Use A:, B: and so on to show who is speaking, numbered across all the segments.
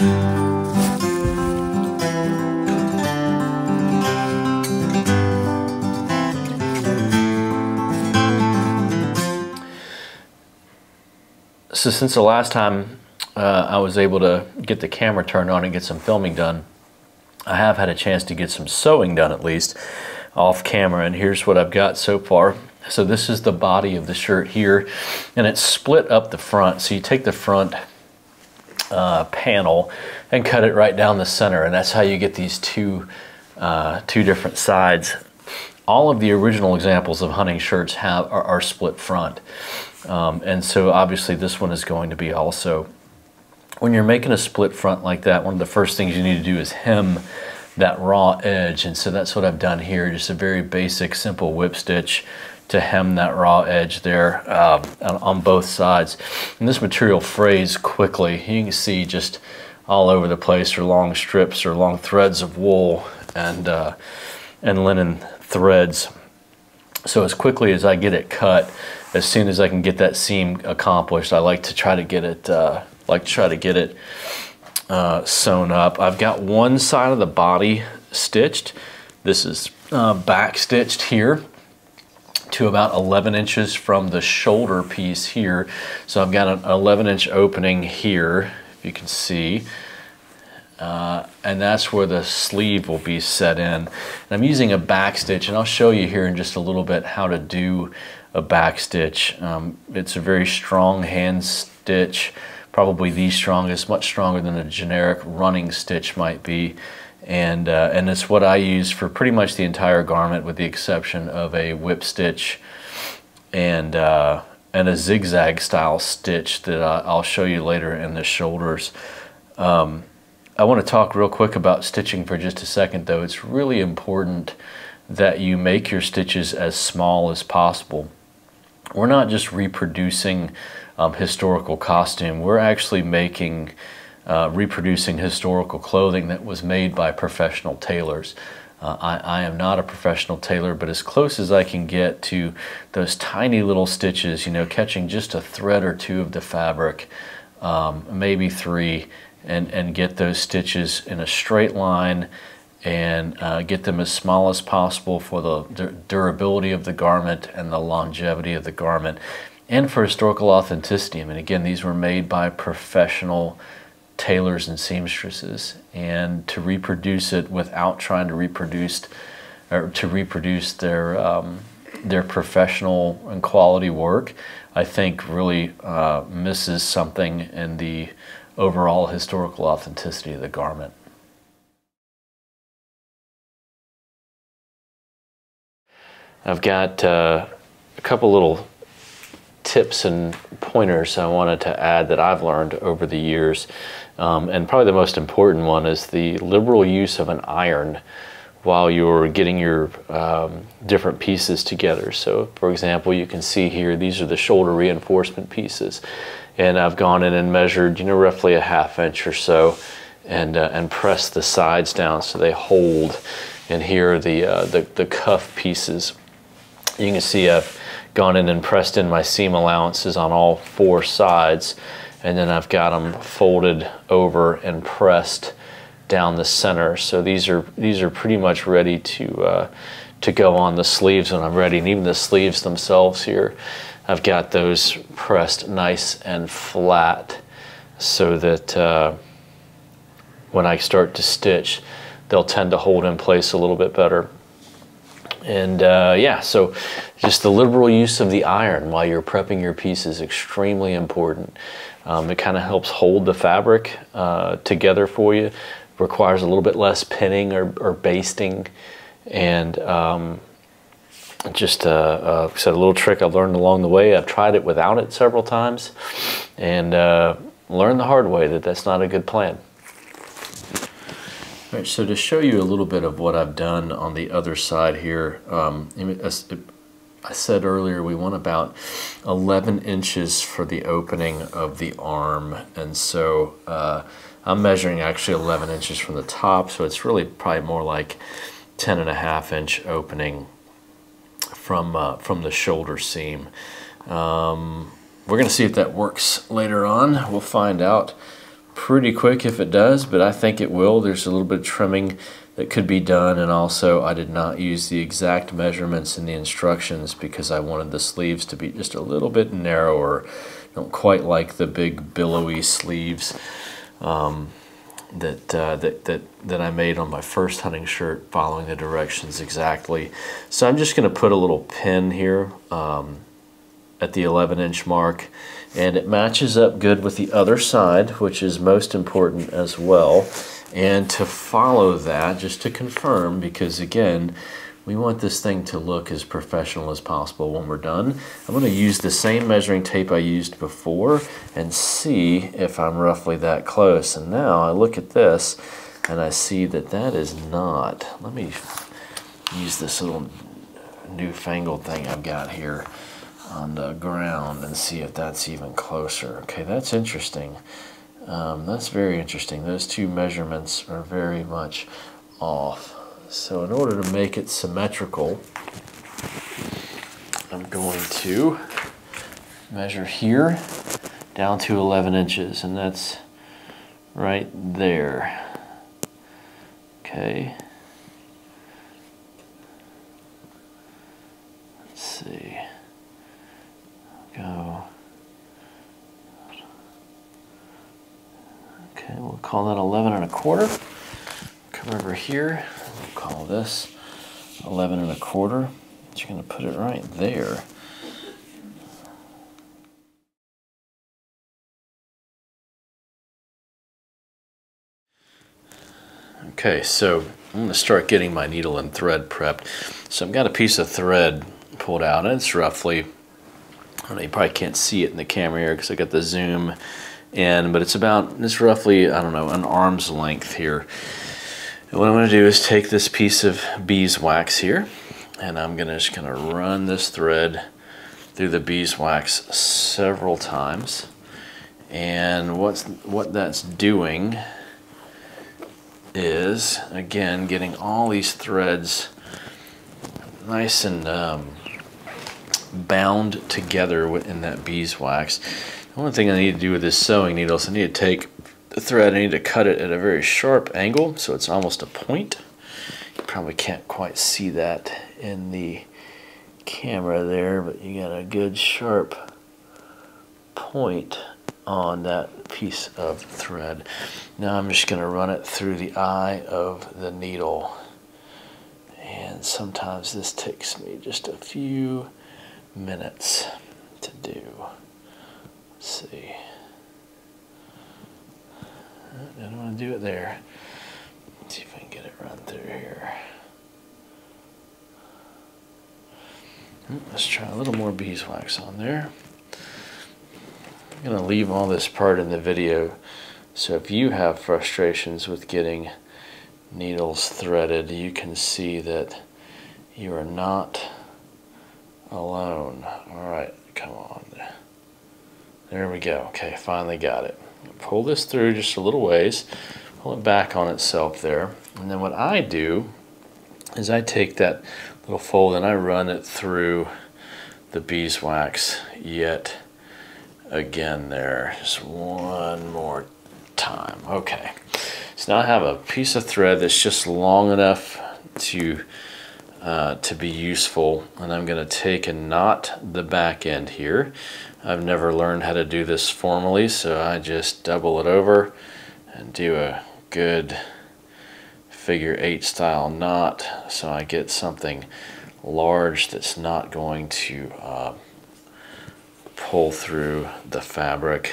A: So since the last time I was able to get the camera turned on and get some filming done, I have had a chance to get some sewing done, at least off camera, and here's what I've got so far. So this is the body of the shirt here, and it's split up the front. So you take the front panel and cut it right down the center, and that's how you get these two different sides. All of the original examples of hunting shirts are split front. And so obviously this one is going to be also. When you're making a split front like that, one of the first things you need to do is hem that raw edge. And so that's what I've done here, just a very basic, simple whip stitch to hem that raw edge there on both sides. And this material frays quickly. You can see just all over the place are long strips or long threads of wool and linen threads. So as quickly as I get it cut, as soon as I can get that seam accomplished, I like to try to get it sewn up. I've got one side of the body stitched. This is back stitched here to about 11 inches from the shoulder piece here. So I've got an 11-inch opening here, if you can see. And that's where the sleeve will be set in. And I'm using a back stitch, and I'll show you here in just a little bit how to do a back stitch. It's a very strong hand stitch, probably the strongest, much stronger than a generic running stitch might be. And it's what I use for pretty much the entire garment, with the exception of a whip stitch and a zigzag style stitch that I'll show you later in the shoulders. I want to talk real quick about stitching for just a second, though. It's really important that you make your stitches as small as possible. We're not just reproducing historical costume. We're actually reproducing historical clothing that was made by professional tailors. I am not a professional tailor, but as close as I can get to those tiny little stitches, you know, catching just a thread or two of the fabric, maybe three, and get those stitches in a straight line and get them as small as possible for the durability of the garment and the longevity of the garment, and for historical authenticity. I mean, again, these were made by professional tailors and seamstresses, and to reproduce it without trying to reproduce their professional and quality work, I think really misses something in the overall historical authenticity of the garment. I've got a couple little tips and pointers I wanted to add that I've learned over the years. And probably the most important one is the liberal use of an iron while you're getting your different pieces together. So for example, you can see here, these are the shoulder reinforcement pieces. And I've gone in and measured, you know, roughly a ½ inch or so, and pressed the sides down so they hold. And here are the cuff pieces. You can see I've gone in and pressed in my seam allowances on all 4 sides, and then I've got them folded over and pressed down the center. So these are pretty much ready to go on the sleeves when I'm ready. And even the sleeves themselves here, I've got those pressed nice and flat so that when I start to stitch, they'll tend to hold in place a little bit better. And yeah, so just the liberal use of the iron while you're prepping your piece is extremely important. It kind of helps hold the fabric together for you. Requires a little bit less pinning or basting, and just a little trick I've learned along the way. I've tried it without it several times, and learned the hard way that that's not a good plan. All right, so to show you a little bit of what I've done on the other side here, I said earlier we want about 11 inches for the opening of the arm, and so I'm measuring actually 11 inches from the top, so it's really probably more like 10.5 inch opening from the shoulder seam. We're going to see if that works later on. We'll find out pretty quick if it does, but I think it will. There's a little bit of trimming that could be done, and also I did not use the exact measurements in the instructions because I wanted the sleeves to be just a little bit narrower. Don't quite like the big billowy sleeves that I made on my first hunting shirt, following the directions exactly. So I'm just going to put a little pin here at the 11-inch mark, and it matches up good with the other side, which is most important as well. And to follow that, just to confirm, because again, we want this thing to look as professional as possible when we're done, I'm going to use the same measuring tape I used before and see if I'm roughly that close. And now I look at this and I see that that is not. Let me use this little newfangled thing I've got here on the ground and see if that's even closer. Okay, that's interesting. That's very interesting. Those two measurements are very much off. So in order to make it symmetrical, I'm going to measure here down to 11 inches, and that's right there. Okay. Let's see. Go. Okay, we'll call that 11 1/4. Come over here. We'll call this 11 1/4. You're going to put it right there. Okay, so I'm going to start getting my needle and thread prepped. So I've got a piece of thread pulled out, and it's roughly, I don't know, you probably can't see it in the camera here because I got the zoom in, but it's roughly, I don't know, an arm's length here. And what I'm going to do is take this piece of beeswax here, and I'm just going to run this thread through the beeswax several times. And what that's doing is, again, getting all these threads nice and bound together in that beeswax. The only thing I need to do with this sewing needle is I need to take the thread, I need to cut it at a very sharp angle so it's almost a point. You probably can't quite see that in the camera there, but you got a good sharp point on that piece of thread. Now I'm just going to run it through the eye of the needle, and sometimes this takes me just a few minutes to do. Let's see. I don't want to do it there. Let's see if I can get it run through here. Let's try a little more beeswax on there. I'm going to leave all this part in the video, so if you have frustrations with getting needles threaded, you can see that you are not alone. Alright, come on. There we go. Okay, finally got it. Pull this through just a little ways, pull it back on itself there, and then what I do is I take that little fold and I run it through the beeswax yet again there, just one more time. Okay, so now I have a piece of thread that's just long enough to be useful, and I'm going to take and knot the back end here. I've never learned how to do this formally, so I just double it over and do a good figure 8 style knot, so I get something large that's not going to pull through the fabric.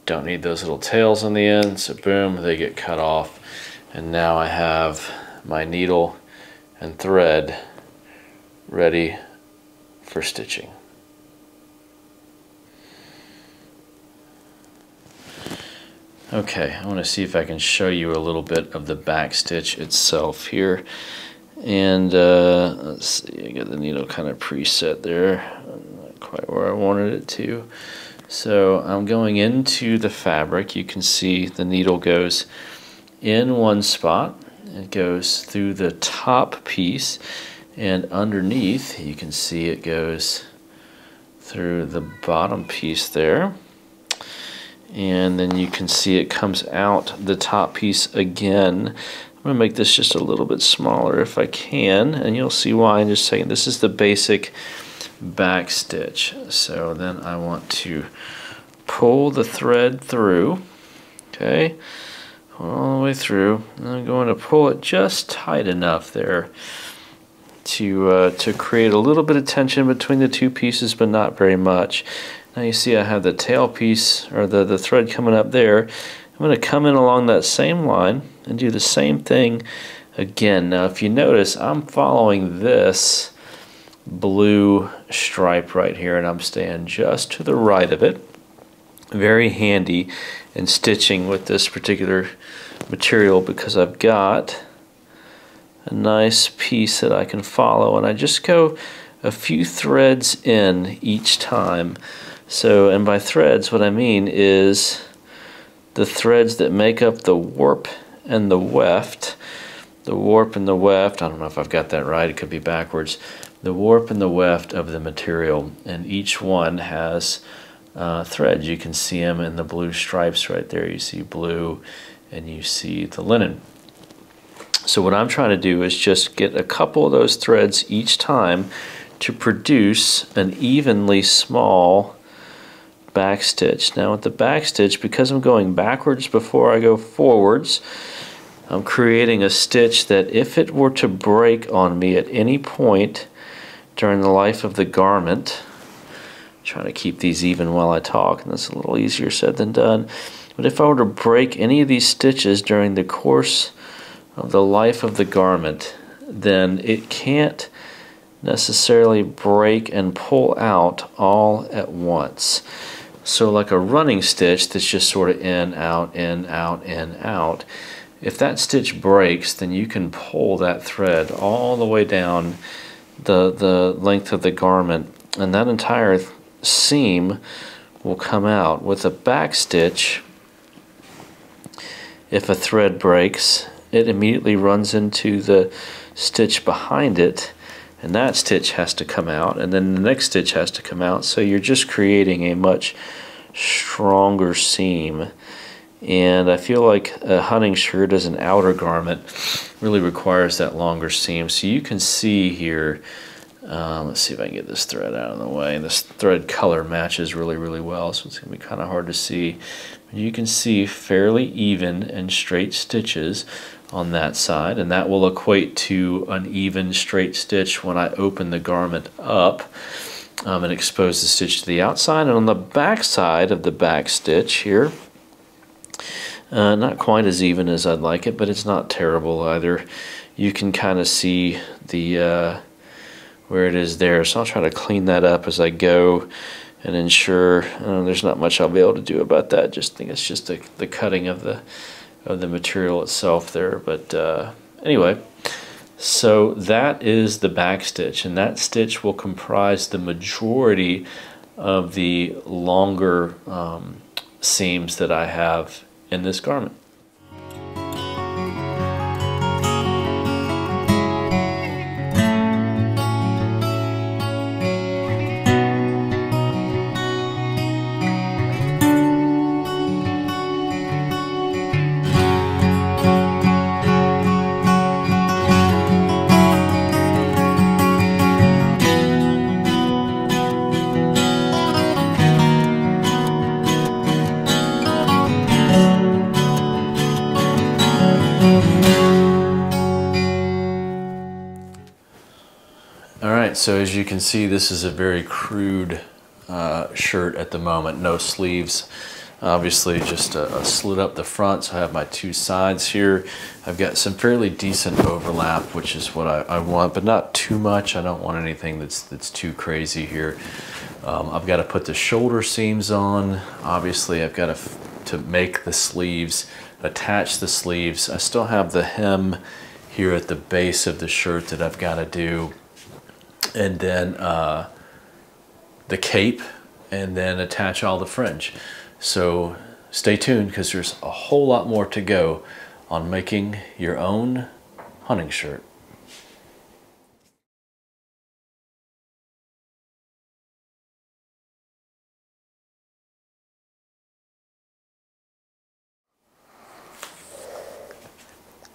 A: Don't need those little tails on the end, so boom, they get cut off, and now I have my needle and thread ready for stitching. Okay, I want to see if I can show you a little bit of the back stitch itself here. And let's see, I got the needle kind of preset there, not quite where I wanted it to. So I'm going into the fabric. You can see the needle goes in one spot. It goes through the top piece, and underneath you can see it goes through the bottom piece there. and then you can see it comes out the top piece again. I'm going to make this just a little bit smaller if I can, and you'll see why in just a second. This is the basic back stitch. So then I want to pull the thread through, okay, all the way through, and I'm going to pull it just tight enough there to create a little bit of tension between the two pieces, but not very much. Now you see I have the tail piece, or the thread coming up there. I'm going to come in along that same line and do the same thing again. Now if you notice, I'm following this blue stripe right here, and I'm staying just to the right of it. Very handy in stitching with this particular material because I've got a nice piece that I can follow, and I just go a few threads in each time. So, and by threads what I mean is the threads that make up the warp and the weft. The warp and the weft, I don't know if I've got that right, it could be backwards. The warp and the weft of the material, and each one has threads. You can see them in the blue stripes right there. You see blue and you see the linen. So what I'm trying to do is just get a couple of those threads each time to produce an evenly small back stitch. Now with the back stitch, because I'm going backwards before I go forwards, I'm creating a stitch that if it were to break on me at any point during the life of the garment, I'm trying to keep these even while I talk, and that's a little easier said than done, but if I were to break any of these stitches during the course of the life of the garment, then it can't necessarily break and pull out all at once. So like a running stitch that's just sort of in, out, in, out, in, out, if that stitch breaks, then you can pull that thread all the way down the length of the garment, and that entire seam will come out. With a back stitch, if a thread breaks, it immediately runs into the stitch behind it, and that stitch has to come out, and then the next stitch has to come out, so you're just creating a much stronger seam. And I feel like a hunting shirt as an outer garment really requires that longer seam. So you can see here, let's see if I can get this thread out of the way. This thread color matches really, really well, so it's going to be kind of hard to see. But you can see fairly even and straight stitches on that side, and that will equate to an even straight stitch when I open the garment up and expose the stitch to the outside. And on the back side of the back stitch here, not quite as even as I'd like it, but it's not terrible either. You can kind of see the where it is there, so I'll try to clean that up as I go and ensure there's not much I'll be able to do about that. Just think it's just the cutting of the material itself there. But anyway, so that is the back stitch, and that stitch will comprise the majority of the longer seams that I have in this garment. Alright, so as you can see, this is a very crude shirt at the moment. No sleeves, obviously just a slit up the front, so I have my two sides here. I've got some fairly decent overlap, which is what I want, but not too much. I don't want anything that's too crazy here. I've got to put the shoulder seams on. Obviously I've got to make the sleeves, attach the sleeves. I still have the hem here at the base of the shirt that I've got to do, and then the cape, and then attach all the fringe. So stay tuned, because there's a whole lot more to go on making your own hunting shirt.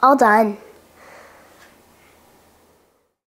B: All done.